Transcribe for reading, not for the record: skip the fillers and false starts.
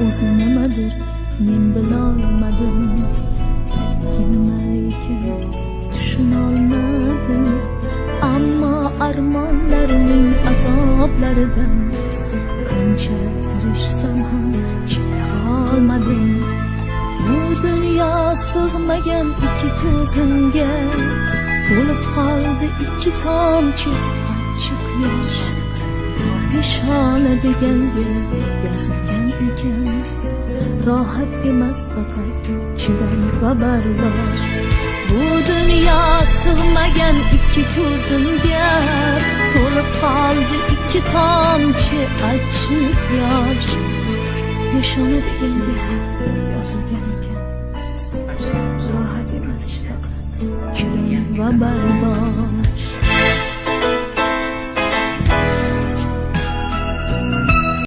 o'zi nimadir men bilolmadim, sevgi nima ekan tushunolmadim. Ammo armonlarning azoblaridan qancha tirishsam ham cheka olmadim. Bu dunyo sig'magan ikki ko'zimga, to'lib qoldi ikki tomchi achchiq yosh. Peshona deganga yozilgan ekan, rohat emas faqat chidam va bardosh. Bu dunyo sig'magan ikki ko'zimga, to'lib qoldi ikki tomchi achchiq yosh. Peshona deganga yozilgan ekan, rohat emas faqat chidam va bardosh.